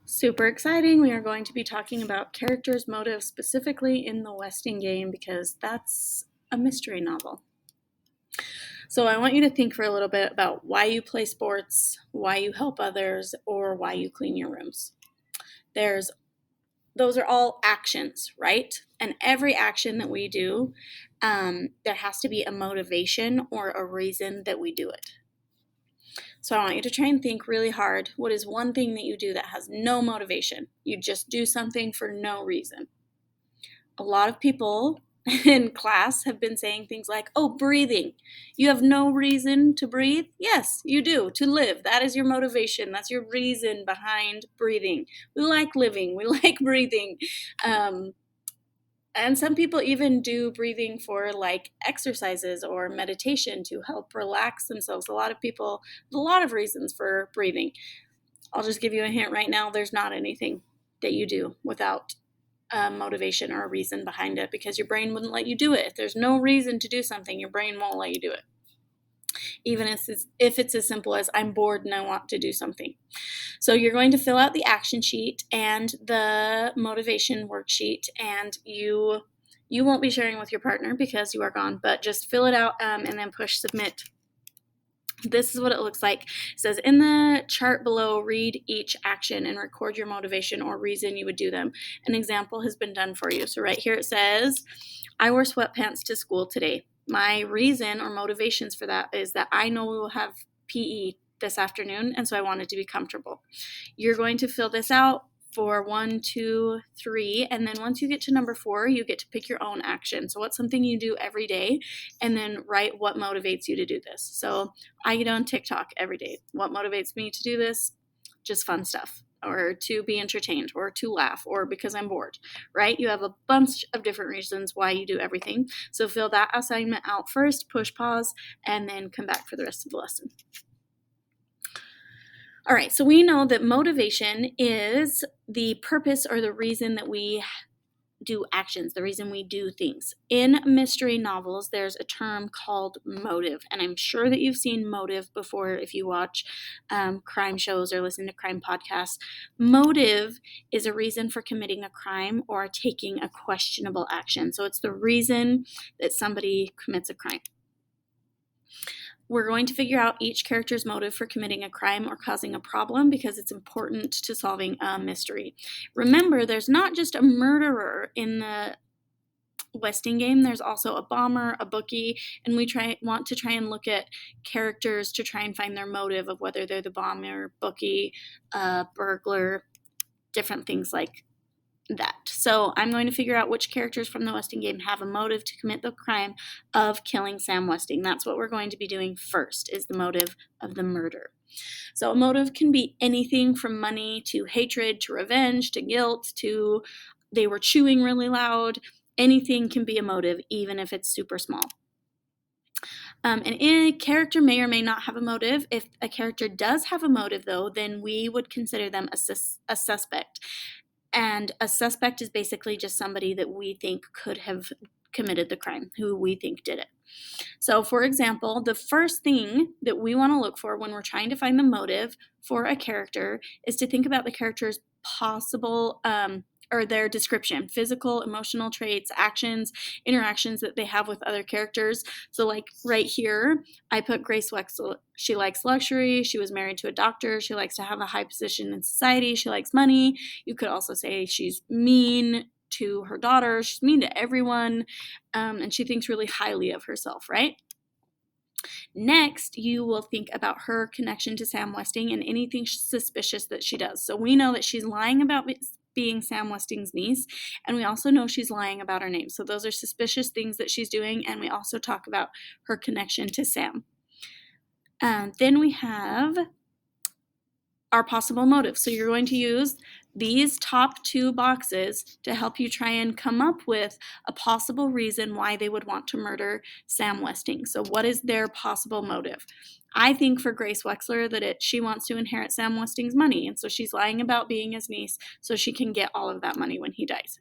Super exciting. We are going to be talking about characters' motives specifically in the Westing game because that's a mystery novel. So I want you to think for a little bit about why you play sports, why you help others, or why you clean your rooms. Those are all actions, right? And every action that we do, there has to be a motivation or a reason that we do it. So I want you to try and think really hard. What is one thing that you do that has no motivation? You just do something for no reason. A lot of people in class have been saying things like, oh, breathing. You have no reason to breathe? Yes, you do, to live. That is your motivation. That's your reason behind breathing. We like living. We like breathing. And some people even do breathing for like exercises or meditation to help relax themselves. A lot of people, a lot of reasons for breathing. I'll just give you a hint right now. There's not anything that you do without a motivation or a reason behind it because your brain wouldn't let you do it. If there's no reason to do something, your brain won't let you do it. Even if it's as simple as I'm bored and I want to do something. So you're going to fill out the action sheet and the motivation worksheet, and you won't be sharing with your partner because you are gone, but just fill it out and then push submit. This is what it looks like. It says in the chart below, read each action and record your motivation or reason you would do them. An example has been done for you. So right here it says, I wore sweatpants to school today. My reason or motivations for that is that I know we will have PE this afternoon, and so I wanted to be comfortable. You're going to fill this out for 1, 2, 3, and then once you get to number 4, you get to pick your own action. So what's something you do every day, and then write what motivates you to do this. So I get on TikTok every day. What motivates me to do this? Just fun stuff, or to be entertained, or to laugh, or because I'm bored, right? You have a bunch of different reasons why you do everything. So fill that assignment out first, push pause, and then come back for the rest of the lesson. All right, so we know that motivation is the purpose or the reason that we do actions, the reason we do things. In mystery novels, there's a term called motive, and I'm sure that you've seen motive before if you watch crime shows or listen to crime podcasts. Motive is a reason for committing a crime or taking a questionable action. So it's the reason that somebody commits a crime. We're going to figure out each character's motive for committing a crime or causing a problem because it's important to solving a mystery. Remember, there's not just a murderer in the Westing game. There's also a bomber, a bookie, and we want to try and look at characters to try and find their motive of whether they're the bomber, bookie, burglar, different things like that. So I'm going to figure out which characters from the Westing game have a motive to commit the crime of killing Sam Westing. That's what we're going to be doing first, is the motive of the murder. So a motive can be anything from money to hatred to revenge to guilt to they were chewing really loud. Anything can be a motive, even if it's super small. And a character may or may not have a motive. If a character does have a motive, though, then we would consider them a suspect. And a suspect is basically just somebody that we think could have committed the crime, who we think did it. So, for example, the first thing that we want to look for when we're trying to find the motive for a character is to think about the character's possible or their description, physical, emotional traits, actions, interactions that they have with other characters. So like right here, I put Grace Wexler. She likes luxury. She was married to a doctor. She likes to have a high position in society. She likes money. You could also say she's mean to her daughter. She's mean to everyone. And she thinks really highly of herself, right? Next, you will think about her connection to Sam Westing and anything suspicious that she does. So we know that she's lying about being Sam Westing's niece, and we also know she's lying about her name. So those are suspicious things that she's doing, and we also talk about her connection to Sam. Then we have our possible motives. So you're going to use these top 2 boxes to help you try and come up with a possible reason why they would want to murder Sam Westing. So what is their possible motive? I think for Grace Wexler that she wants to inherit Sam Westing's money, and so she's lying about being his niece so she can get all of that money when he dies.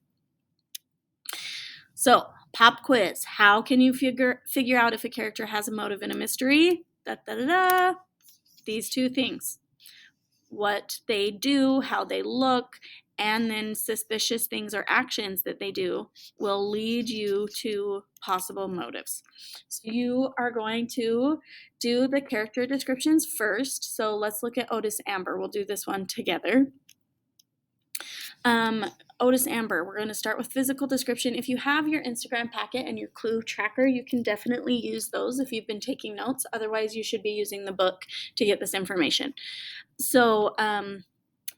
So, pop quiz. How can you figure out if a character has a motive in a mystery? These 2 things. what they do, how they look, and then suspicious things or actions that they do will lead you to possible motives. So you are going to do the character descriptions first. So let's look at Otis Amber. We'll do this one together. Otis Amber, we're going to start with physical description. If you have your Instagram packet and your clue tracker, you can definitely use those if you've been taking notes. Otherwise, you should be using the book to get this information. So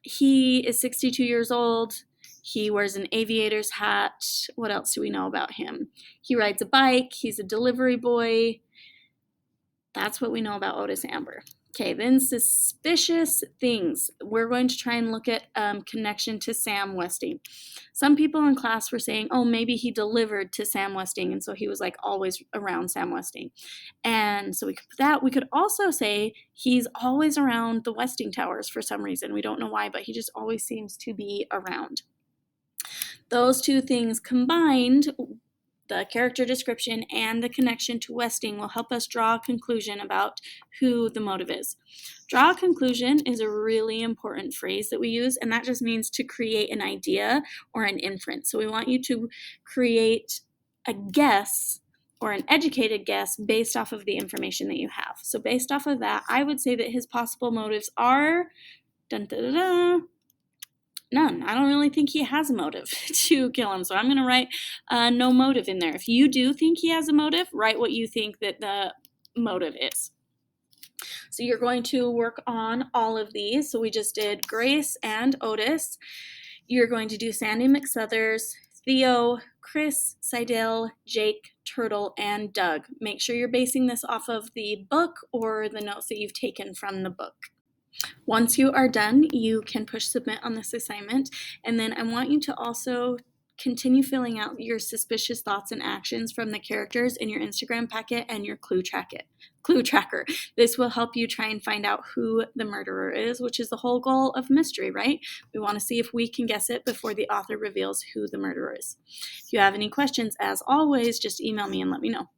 he is 62 years old. He wears an aviator's hat. What else do we know about him? He rides a bike. He's a delivery boy. That's what we know about Otis Amber. Okay, then suspicious things. We're going to try and look at connection to Sam Westing. Some people in class were saying, oh, maybe he delivered to Sam Westing, and so he was like always around Sam Westing. And so we could put that. We could also say he's always around the Westing Towers for some reason. We don't know why, but he just always seems to be around. Those two things combined, the character description and the connection to Westing, will help us draw a conclusion about who the motive is. Draw a conclusion is a really important phrase that we use, and that just means to create an idea or an inference. So we want you to create a guess or an educated guess based off of the information that you have. So based off of that, I would say that his possible motives are none. I don't really think he has a motive to kill him, so I'm going to write no motive in there. If you do think he has a motive, write what you think that the motive is. So you're going to work on all of these. So we just did Grace and Otis. You're going to do Sandy McSuthers, Theo, Chris, Seidel, Jake, Turtle, and Doug. Make sure you're basing this off of the book or the notes that you've taken from the book. Once you are done, you can push submit on this assignment, and then I want you to also continue filling out your suspicious thoughts and actions from the characters in your Instagram packet and your clue tracker. This will help you try and find out who the murderer is, which is the whole goal of mystery, right? We want to see if we can guess it before the author reveals who the murderer is. If you have any questions, as always, just email me and let me know.